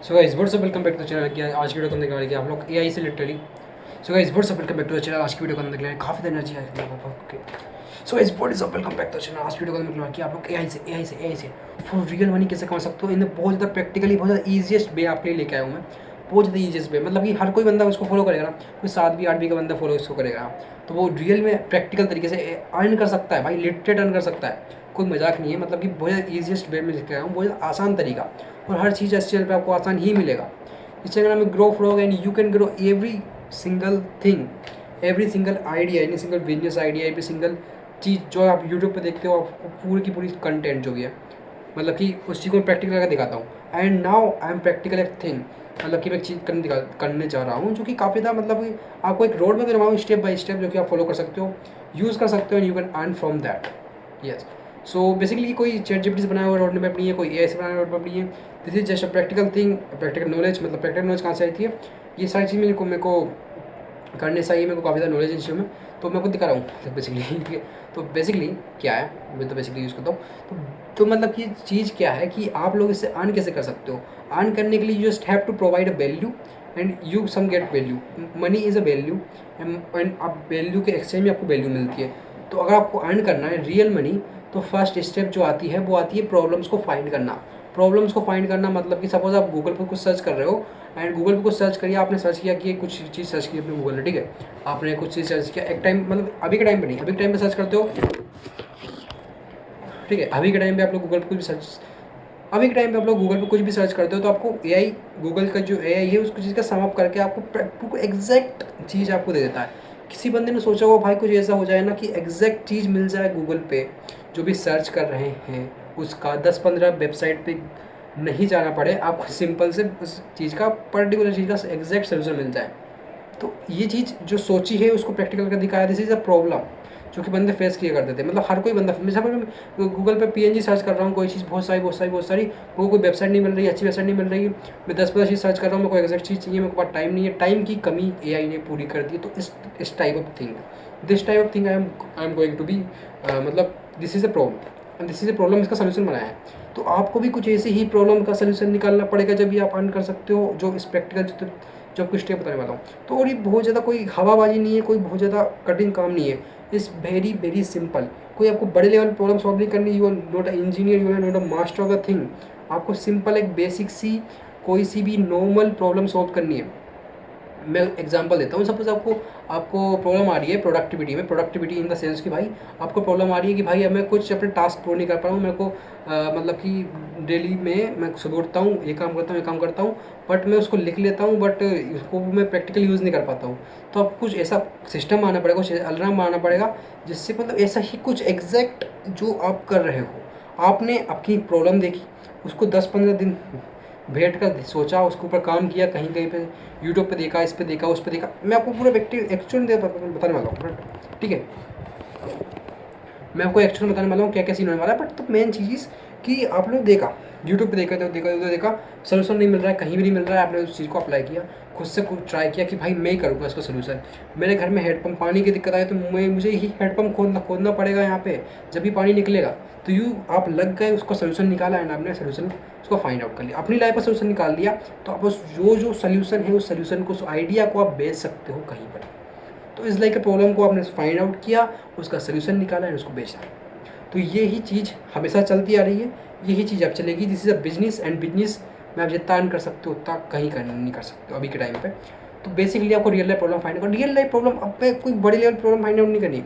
So guys what's up, welcome back to channel. क्या आज की वीडियो को देखने वाले कि आप लोग एआई से literally. So guys what's up, welcome back to channel. आज की वीडियो को देखने काफ़ी एनर्जी है okay. So guys what's up, welcome back to channel. आज की वीडियो को देखने वाले कि आप लोग एआई से फुल रियल मनी कैसे कमा सकते हो। इन बहुत ज़्यादा प्रैक्टिकली बहुत ज़्यादा ईजीएस्ट वे आपके लिए लेके आया हूँ मैं। बहुत ज़्यादा ईजीएस्ट वे, मतलब कि हर कोई बंदा उसको फॉलो करेगा ना, कोई 7वीं 8वीं का बंदा फॉलो इसको करेगा, तो वो रियल में प्रैक्टिकल तरीके से अर्न कर सकता है भाई, लिटरेट अर्न कर सकता है। कोई मजाक नहीं है, मतलब कि बहुत ज़्यादा ईजीएस्ट वे में लेके आया हूँ, बहुत ज़्यादा आसान तरीका। और हर चीज़ इस चैनल पे आपको आसान ही मिलेगा। इस चैनल में grow frog and you can grow every single thing, every single idea, any single business idea, every single चीज़ जो आप यूट्यूब पे देखते हो, आपको पूरी की पूरी कंटेंट जो भी है, मतलब कि उस चीज़ को मैं प्रैक्टिकल करके दिखाता हूँ। And now I am practical एक थिंग, मतलब कि मैं एक चीज़ करने जा रहा हूँ जो कि काफ़ी ज़्यादा, मतलब कि आपको एक रोड में दे रहा हूँ स्टेप बाय स्टेप, जो कि आप फॉलो कर सकते हो, यूज़ कर सकते हो and you can earn from that. Yes. So basically कोई चैट जीपीटी से बनाया हुआ रोड मैप नहीं है, कोई एआई से बनाया हुआ रोड मैप नहीं है। This is just a practical thing, practical knowledge. मतलब प्रैक्टिकल नॉलेज कहाँ से आई थी, ये सारी चीज़ मेरे को करने से ही मेरे को काफ़ी ज़्यादा नॉलेज है इस चीज़ में, तो मैं आपको दिखा रहा हूँ तो बेसिकली ठीक है। तो बेसिकली क्या है, मैं तो बेसिकली यूज़ करता हूँ। तो मतलब कि चीज़ क्या है कि आप लोग इससे अर्न कैसे कर सकते हो। अर्न करने के लिए you just have to provide a value and you some get value. Money is a value and आप वैल्यू के एक्सचेंज में आपको वैल्यू मिलती है। तो अगर आपको अर्न करना है रियल मनी, तो फर्स्ट स्टेप जो आती है वो आती है प्रॉब्लम्स को फाइंड करना। प्रॉब्लम्स को फाइंड करना मतलब कि सपोज आप गूगल पर कुछ सर्च कर रहे हो, एंड गूगल पे कुछ सर्च करिए, आपने सर्च किया कि कुछ चीज़ सर्च की अपने गूगल ने, ठीक है। आपने कुछ चीज़ सर्च किया एक टाइम, मतलब अभी के टाइम पे नहीं, अभी के टाइम पे सर्च करते हो, ठीक है। अभी के टाइम पे आप लोग गूगल पे कुछ भी सर्च, अभी के टाइम पे आप लोग गूगल पे कुछ भी सर्च करते हो तो आपको एआई, गूगल का जो एआई है उसको चीज़ का सम अप करके आपको एग्जैक्ट चीज़ आपको दे देता है। किसी बंदे ने सोचा हो भाई कुछ ऐसा हो जाए ना कि एग्जैक्ट चीज़ मिल जाए गूगल पे, जो भी सर्च कर रहे हैं उसका 10-15 वेबसाइट पे नहीं जाना पड़े, आपको सिंपल से उस चीज़ का, पर्टिकुलर चीज़ का एग्जैक्ट सोल्यूशन मिल जाए। तो ये चीज़ जो सोची है उसको प्रैक्टिकल कर दिखाया। दिस इज़ अ प्रॉब्लम जो कि बंदे फेस किया करते थे, मतलब हर कोई बंदा। मैं गूगल पे पीएनजी सर्च कर रहा हूँ, कोई चीज़ बहुत सारी, वो कोई वेबसाइट नहीं मिल रही, अच्छी वेबसाइट नहीं मिल रही। मैं 10-15 चीज़ सर्च कर रहा हूँ, मेरे को एग्जैक्ट चीज़ चाहिए, मेरे को पास टाइम नहीं है, टाइम की कमी एआई ने पूरी कर दी। तो इस type of thing, this type of thing I am going to be, मतलब this is a problem and this is a problem, इसका सोल्यूशन बनाया है। तो आपको भी कुछ ऐसे ही प्रॉब्लम का सोल्यूशन निकालना पड़ेगा जब भी आप अर्न कर सकते हो, जो इस प्रैक्टिकल जो आपको स्टेप बताने वाला हूँ। तो और ये बहुत ज़्यादा कोई हवाबाजी नहीं है, कोई बहुत ज़्यादा कठिन काम नहीं है। It's very very simple. कोई आपको बड़े लेवल प्रॉब्लम सॉल्व नहीं करनी। You are not a engineer, you are not a master of the thing. आपको सिंपल एक बेसिक सी कोई सी भी नॉर्मल प्रॉब्लम सॉल्व करनी है। मैं एग्जांपल देता हूँ। सपोज आपको आपको प्रॉब्लम आ रही है प्रोडक्टिविटी में, प्रोडक्टिविटी इन द सेंस कि भाई आपको प्रॉब्लम आ रही है कि भाई मैं कुछ अपने टास्क पूर्ण नहीं कर पा रहा हूँ, मेरे को मतलब कि डेली में मैं सुबह उठता हूँ, ये काम करता हूँ, ये काम करता हूँ, बट मैं उसको लिख लेता हूँ, बट उसको मैं प्रैक्टिकल यूज़ नहीं कर पाता हूँ। तो आपको कुछ ऐसा सिस्टम आना पड़ेगा, कुछ अलार्म आना पड़ेगा, जिससे मतलब ऐसा ही कुछ एग्जैक्ट जो आप कर रहे हो, आपने आपकी प्रॉब्लम देखी, उसको 10-15 दिन बैठ कर सोचा, उसके ऊपर काम किया, कहीं कहीं पे यूट्यूब पे देखा, इस पे देखा, उस पे देखा। मैं आपको पूरा एक्चुअल बताने वाला हूँ, ठीक है। मैं आपको एक्चुअल बताने वाला हूँ क्या क्या सीन होने वाला है। बट तो मेन चीज़ कि आप लोग देखा, यूट्यूब पे देखा, तो देखा, उधर देखा, सोल्यूशन नहीं मिल रहा है, कहीं भी नहीं मिल रहा है। आपने उस चीज़ को अप्लाई किया, खुद से कुछ ट्राई किया कि भाई मैं ही करूँगा इसका सोल्यूशन। मेरे घर में हेडपम्प पानी की दिक्कत आई तो मुझे ही हेडपम्प खोदना पड़ेगा यहाँ पे, जब भी पानी निकलेगा। तो आप लग गए, उसका सोल्यूशन निकाला एंड आपने सोल्यूशन उसको फाइंड आउट कर लिया, अपनी लाइफ का सोल्यूशन निकाल लिया। तो आप उस जो सोल्यूशन है, उस सोल्यूशन को, उस आइडिया को आप बेच सकते हो कहीं पर। तो इस लाइक प्रॉब्लम को आपने फाइंड आउट किया, उसका सोल्यूशन निकाला एंड उसको बेचा। तो ये ही चीज़ हमेशा चलती आ रही है, यही चीज़ अब चलेगी। This is a business and business में आप जितना अर्न कर सकते हो उतना कहीं कर नहीं कर सकते हो अभी के टाइम पे। तो बेसिकली आपको real life problem find out, real life problem अब पे कोई बड़ी लेवल प्रॉब्लम फाइंड आउट नहीं करनी,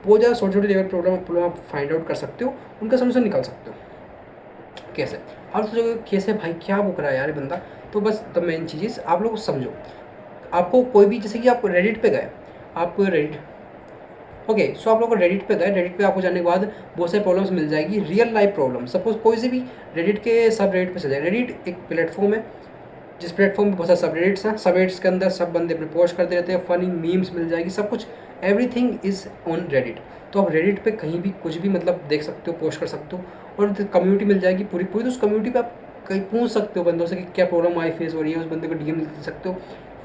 बहुत ज़्यादा छोटे छोटे लेवल प्रॉब्लम आप फाइंड आउट कर सकते हो, उनका सोल्यूशन निकाल सकते हो। कैसे? आप सोचोगे कैसे भाई, क्या बुक रहा है यार ये बंदा। तो बस द मेन चीज़ आप लोग समझो। आपको कोई भी, जैसे कि आप रेडिट पे गए, आपको रेडिट, ओके, सो आप लोग रेडिट पे गए, रेडिट पे आपको जाने के बाद बहुत सारी प्रॉब्लम्स मिल जाएगी, रियल लाइफ प्रॉब्लम। सपोज कोई से भी रेडिट के सब रेडिट पे चले जाए। रेडिट एक प्लेटफॉर्म है जिस प्लेटफॉर्म पे बहुत सारे सब रेडिट्स हैं, सब रेडिट्स के अंदर सब बंदे अपने पोस्ट करते रहते हैं, फनी मीम्स मिल जाएगी, सब कुछ, एवरीथिंग इज़ ऑन रेडिट। तो आप रेडिट पे कहीं भी कुछ भी मतलब देख सकते हो, पोस्ट कर सकते हो, और कम्युनिटी मिल जाएगी पूरी पूरी। तो उस कम्युनिटी पे आप कहीं पूछ सकते हो बंदों से कि क्या प्रॉब्लम आई फेस हो रही है, उस बंदे को डीएम दे सकते हो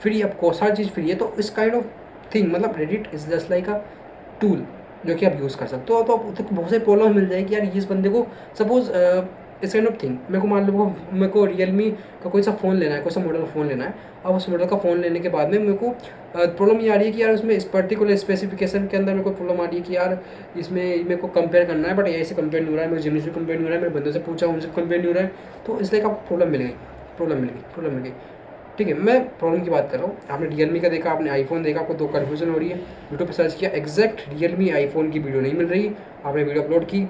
फ्री। आपको सारी चीज़ फ्री है। तो इस काइंड ऑफ थिंग, मतलब Reddit is just like a tool जो कि आप यूज़ कर सकते हो। तो आप बहुत सारी प्रॉब्लम मिल जाएगी यार, इस बंदे को सपोज इस काइंड ऑफ थिंग। मेरे को मान लो मेरे को रियलमी का कोई सा फ़ोन लेना है, कोई सा मॉडल का फ़ोन लेना है। अब उस मॉडल का फ़ोन लेने के बाद में मेरे को प्रॉब्लम ये आ रही है कि यार उसमें इस पर्टिकुलर स्पेसिफिकेशन के अंदर मेरे को प्रॉब्लम आ रही है कि यार इसमें मेरे को कंपेयर करना है, बट एआई से कंपेयर नहीं हो रहा है, मेरे जिम से कंपेयर नहीं हो रहा है, मेरे बंदों से पूछा उनसे कंपेयर नहीं हो रहा है। तो इसलिए आपको प्रॉब्लम मिल गई। ठीक है, मैं प्रॉब्लम की बात कर रहा हूँ। आपने रियलमी का देखा, आपने आईफोन देखा, आपको 2 कन्फ्यूजन हो रही है। यूट्यूब पे सर्च किया, एग्जैक्ट रियलमी आईफोन की वीडियो नहीं मिल रही, आपने वीडियो अपलोड की,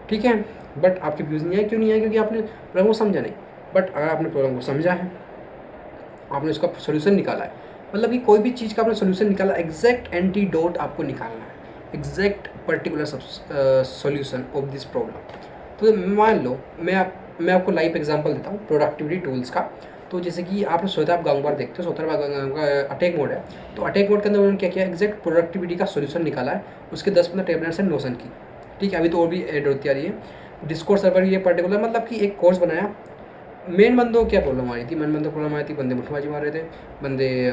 ठीक है, बट आपके व्यूज़ नहीं आए। क्यों नहीं आए? क्योंकि आपने प्रॉब्लम को समझा नहीं। बट अगर आपने प्रॉब्लम को समझा है, आपने उसका सोल्यूशन निकाला है, मतलब कि कोई भी चीज़ का आपने सोल्यूशन निकाला, एग्जैक्ट एंटीडोट आपको निकालना है, exact particular solution of this problem. तो मान लो मैं आपको लाइव एग्जांपल देता हूँ प्रोडक्टिविटी टूल्स का। तो जैसे कि आपने श्वेताब गांगुबार देखते हो, श्वेताब गांगुबार का अटैक मोड है। तो अटैक मोड के अंदर उन्होंने क्या किया, एग्जैक्ट प्रोडक्टिविटी का सोल्यूशन निकाला है। उसके 10-15 टेबलेट्स हैं नोशन की, ठीक है, अभी तो और भी ऐड होती आ रही है। डिस्कॉर्ड सर्वर ये पर्टिकुलर मतलब कि एक कोर्स बनाया। मेन बंदों को क्या प्रॉब्लम आ रही थी, मेन बंदों को प्रॉब्लम आ रही थी, बंदे मुठ्ठबाजी मार रहे थे, बंदे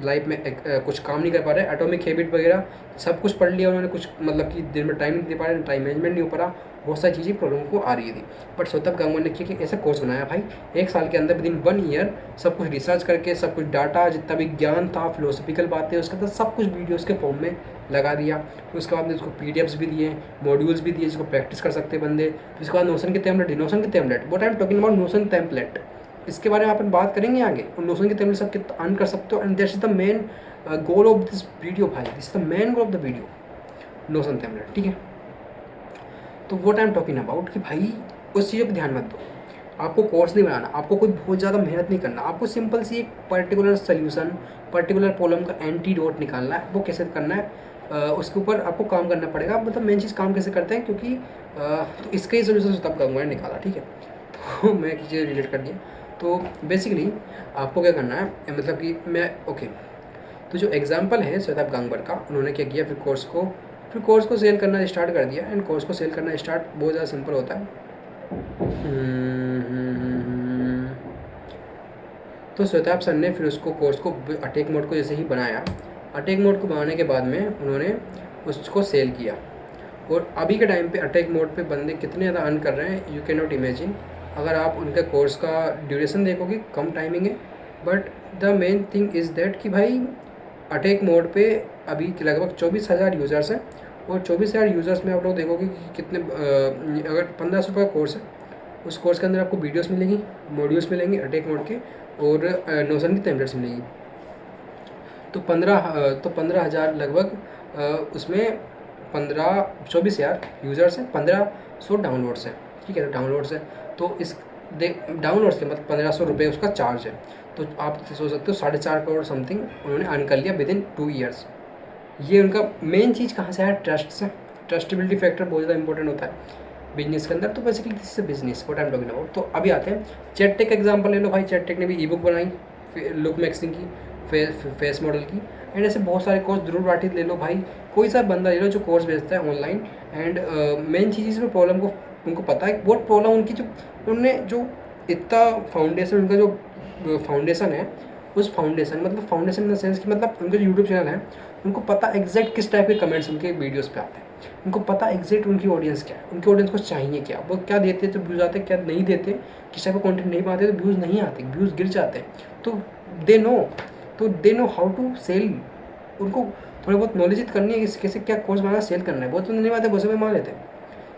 लाइफ में कुछ काम नहीं कर पा रहे, एटॉमिक हैबिट वगैरह सब कुछ पढ़ लिया उन्होंने, कुछ मतलब कि दिन में टाइम नहीं दे पा रहे, टाइम मैनेजमेंट नहीं हो पा रहा, बहुत सारी चीज़ें प्रॉब्लम को आ रही थी। बट स्वतः गवर्नमेंट ने किया कि ऐसा कोर्स बनाया भाई, 1 साल के अंदर विद इन 1 ईयर सब कुछ रिसर्च करके, सब कुछ डाटा जितना भी ज्ञान था, फिलोसफिकल बातें, उसके अंदर सब कुछ वीडियोज़ के फॉर्म में लगा दिया। फिर उसके बाद में उसको पीडीएफ्स भी दिए, मॉड्यूल्स भी दिए जिसको प्रैक्टिस कर सकते बंदे। फिर उसके बाद नोशन के टेम्पलेट, नोशन के template, what I am talking about notion template, इसके बारे में अपन बात करेंगे आगे। और नोशन के टेम्पलेट सब कितना अर्न कर सकते हो, and that's is the main goal of this video भाई, this is the main goal of the video, notion template, ठीक है। तो what I am talking about कि भाई उस चीज़ों पर ध्यान मत दो, आपको कोर्स नहीं बनाना, आपको कोई बहुत ज़्यादा मेहनत नहीं करना, आपको सिंपल सी एक पर्टिकुलर सोल्यूशन, पर्टिकुलर प्रॉब्लम का एंटीडोट निकालना है। वो कैसे करना है, उसके ऊपर आपको काम करना पड़ेगा। मतलब मेन चीज़ काम कैसे करते हैं, क्योंकि तो इसका ही सोल्यूशन तब गांगुबार ने निकाला, ठीक है। तो मैं एक चीज़ रिलेट कर दिया। तो बेसिकली आपको क्या करना है, मतलब कि मैं ओके, तो जो एग्जांपल है श्वेताब गांगुबार का, उन्होंने क्या किया, फिर कोर्स को सेल करना स्टार्ट कर दिया। एंड कोर्स को सेल करना स्टार्ट बहुत ज़्यादा सिंपल होता है। तो श्वेताब सर ने फिर उसको कोर्स को अटैक मोड को जैसे ही बनाया, अटैक मोड को बनाने के बाद में उन्होंने उसको सेल किया। और अभी के टाइम पे अटैक मोड पे बंदे कितने ज़्यादा अर्न कर रहे हैं, यू कैन नॉट इमेजिन। अगर आप उनके कोर्स का ड्यूरेशन देखोगे, कम टाइमिंग है, but the main thing is that कि भाई अटैक मोड पे अभी लगभग 24,000 यूज़र्स हैं। और 24,000 यूज़र्स में आप लोग देखोगे कि कितने अगर 1500 रुपये का कोर्स है, उस कोर्स के अंदर आपको वीडियोस मिलेंगी, मॉड्यूल्स मिलेंगे अटैक मोड के, और नोशन की टेम्पलेट्स मिलेंगी। तो 15,000 लगभग, उसमें 24,000 यूज़र्स हैं, 1,500 डाउनलोड्स हैं, ठीक है। तो डाउनलोड्स है, तो इस डाउनलोड्स के मतलब 1,500 रुपये उसका चार्ज है। तो आप सोच सकते हो 4.5 करोड़ समथिंग उन्होंने अर्न कर लिया विद इन 2 ईयर्स। ये उनका मेन चीज़ कहाँ से आया, ट्रस्ट से। ट्रस्टेबिलिटी फैक्टर बहुत ज़्यादा इंपॉर्टेंट होता है बिजनेस के अंदर। तो basically this is business what I am talking about. तो अभी आते हैं चैट टेक एग्जांपल ले लो भाई। चैट टेक ने भी ई बुक बनाई, लुक मैक्सिंग की, फेस मॉडल की, एंड ऐसे बहुत सारे कोर्स। ध्रुव राठी ले लो भाई, कोई सा बंदा ले लो जो कोर्स बेचता है ऑनलाइन। एंड मेन चीज़ इसमें प्रॉब्लम को उनको पता है बहुत प्रॉब्लम उनकी, जो उन्होंने जो इतना फाउंडेशन, उनका जो फाउंडेशन है, उस फाउंडेशन मतलब फाउंडेशन इन द सेंस कि मतलब उनका जो यूट्यूब चैनल है, उनको पता एग्जैक्ट किस टाइप के कमेंट्स उनके वीडियोस पे आते हैं, उनको पता एग्जैक्ट उनकी ऑडियंस क्या है, उनकी ऑडियंस को चाहिए क्या, वो क्या देते तो व्यूज़ आते, क्या नहीं देते, किस टाइप का कंटेंट नहीं पाते तो व्यूज़ नहीं आते, व्यूज़ गिर जाते हैं। तो they know how to sell. उनको थोड़ी बहुत नॉलेज करनी है कि कैसे क्या कोर्स बनाना, सेल करना है। बहुत तो नहीं बनाते, बहुत समय मान लेते हैं।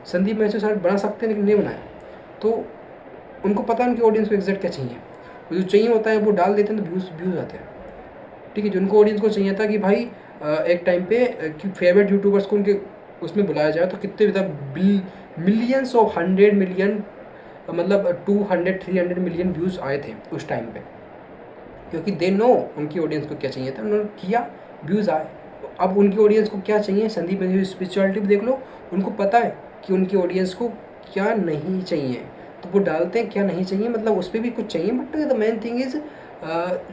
संदीप मैथ्यू सर बना सकते हैं लेकिन नहीं बनाया। तो उनको पता है उनकी ऑडियंस को एग्जैक्ट क्या चाहिए, जो चाहिए होता है वो डाल देते हैं, तो व्यूज़ आते हैं, ठीक है। जो उनको ऑडियंस को चाहिए था कि भाई एक टाइम पे कि फेवरेट यूट्यूबर्स को उनके उसमें बुलाया जाए, तो कितने मिलियंस ऑफ 100 मिलियन, मतलब 200-300 मिलियन व्यूज़ आए थे उस टाइम पे, क्योंकि दे नो उनकी ऑडियंस को क्या चाहिए था, उन्होंने किया, व्यूज़ आए। अब उनकी ऑडियंस को क्या चाहिए, संदीप मैथ्यू स्पिरिचुअलिटी भी देख लो, उनको पता है कि उनकी ऑडियंस को क्या नहीं चाहिए, तो वो डालते हैं क्या नहीं चाहिए, मतलब उस पर भी कुछ चाहिए। But the main thing is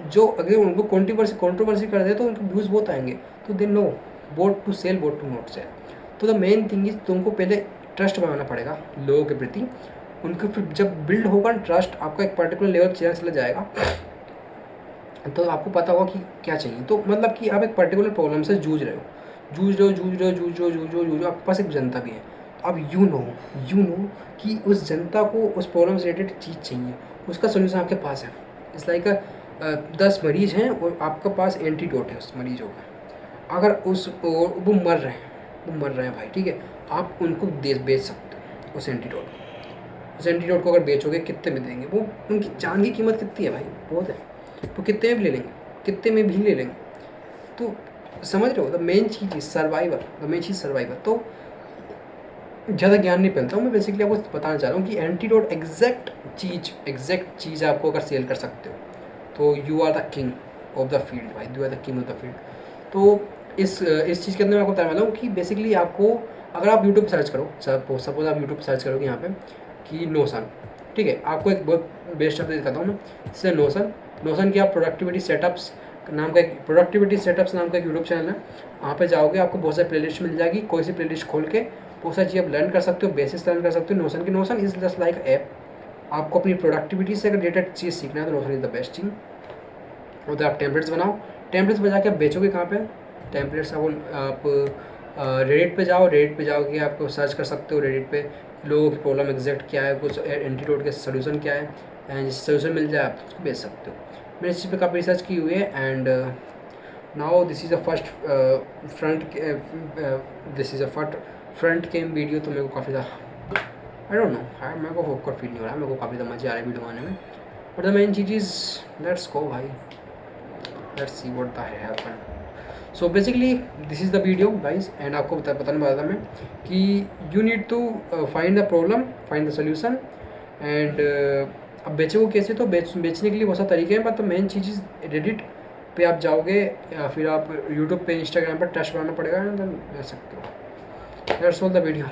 जो अगर उनको कंट्रोवर्सी कर दे तो उनके व्यूज़ बहुत आएंगे। तो they know what to sell, what to not sell. तो द मेन थिंग इज तुमको पहले ट्रस्ट बनाना पड़ेगा लोगों के प्रति। उनको फिर जब बिल्ड होगा ट्रस्ट, आपका एक पर्टिकुलर लेवल चला जाएगा, तो आपको पता होगा कि क्या चाहिए। तो मतलब कि आप एक पर्टिकुलर प्रॉब्लम से जूझ रहे हो, आपके पास एक जनता भी है, अब यू नो कि उस जनता को उस प्रॉब्लम से रिलेटेड चीज़ चाहिए, उसका सोल्यूशन आपके पास है। इट्स लाइक 10 मरीज़ हैं और आपके पास एंटीडोट है उस मरीजों का। अगर वो मर रहे हैं भाई, ठीक है, आप उनको बेच सकते हो उस एंटीडोट को। उस एंटीडोट को अगर बेचोगे कितने में देंगे? वो उनकी जान की कीमत कितनी है भाई? बहुत है। वो कितने में भी ले लेंगे, कितने में भी ले लेंगे। तो समझ रहे हो, the main cheese is survivor. तो ज़्यादा ज्ञान नहीं फैलता हूँ मैं, बेसिकली आपको बताना चाह रहा हूँ कि एंटीडोट एग्जैक्ट चीज़ आपको अगर सेल कर सकते हो तो you are the king of the field भाई, you are the king of the field. तो इस चीज़ के अंदर मैं आपको बताने वाला हूँ कि बेसिकली आपको, अगर आप यूट्यूब सर्च करो, सपोज आप यूट्यूब सर्च करोगे यहाँ पे कि नोशन, ठीक है, आपको एक बहुत बेस्ट अपडेट दिखाता हूँ मैं। इससे नोशन की आप प्रोडक्टिविटी सेटअप्स नाम का एक यूट्यूब चैनल है। वहाँ पे जाओगे, आपको बहुत सारी प्लेलिस्ट मिल जाएगी। कोई सी प्लेलिस्ट खोल के बहुत सारी चीज़ आप लर्न कर सकते हो, बेसिक्स लर्न कर सकते हो notion is just like app. आपको अपनी प्रोडक्टिविटी से रिलेटेड चीज़ सीखना है तो notion is the best thing. उधर आप टेम्पलेट्स बनाओ, टेम्पलेट्स बजा के आप बेचोगे कहाँ पे? टेम्पलेट्स आप रेडिट पे जाओ, रेडिट पे जाओगे, आपको सर्च कर सकते हो रेडिट पे लोगों की प्रॉब्लम एग्जैक्ट क्या है, कुछ एंटीडोट के सोल्यूशन क्या है, एंड जिस सोल्यूशन मिल जाए आप उसको बेच सकते हो। मैंने इस चीज़ पे काफ़ी रिसर्च की हुई है। And now this is a front came video. तो मेरे को काफ़ी ज़्यादा आई डोंट नो, मेरे को ऑकवर्ड फील नहीं हो रहा, मेरे को काफ़ी ज़्यादा मज़े आ रहे हैं वीडियो बनाने में। बट द मेन चीज़ इज़ लेट्स गो भाई, let's see what the happen. So basically this is the video guys. And आपको बताने वाला था मैं कि you need to find the problem, find the solution. And अब बेचे वो कैसे? तो बेचने के लिए बहुत सारे तरीके हैं, बट मेन चीज़ इज़ रेडिट पे आप जाओगे या फिर आप यूट्यूब पे इंस्टाग्राम पर ट्रस्ट बनाना पड़ेगा, देन बेच सकते हो। That's all the video.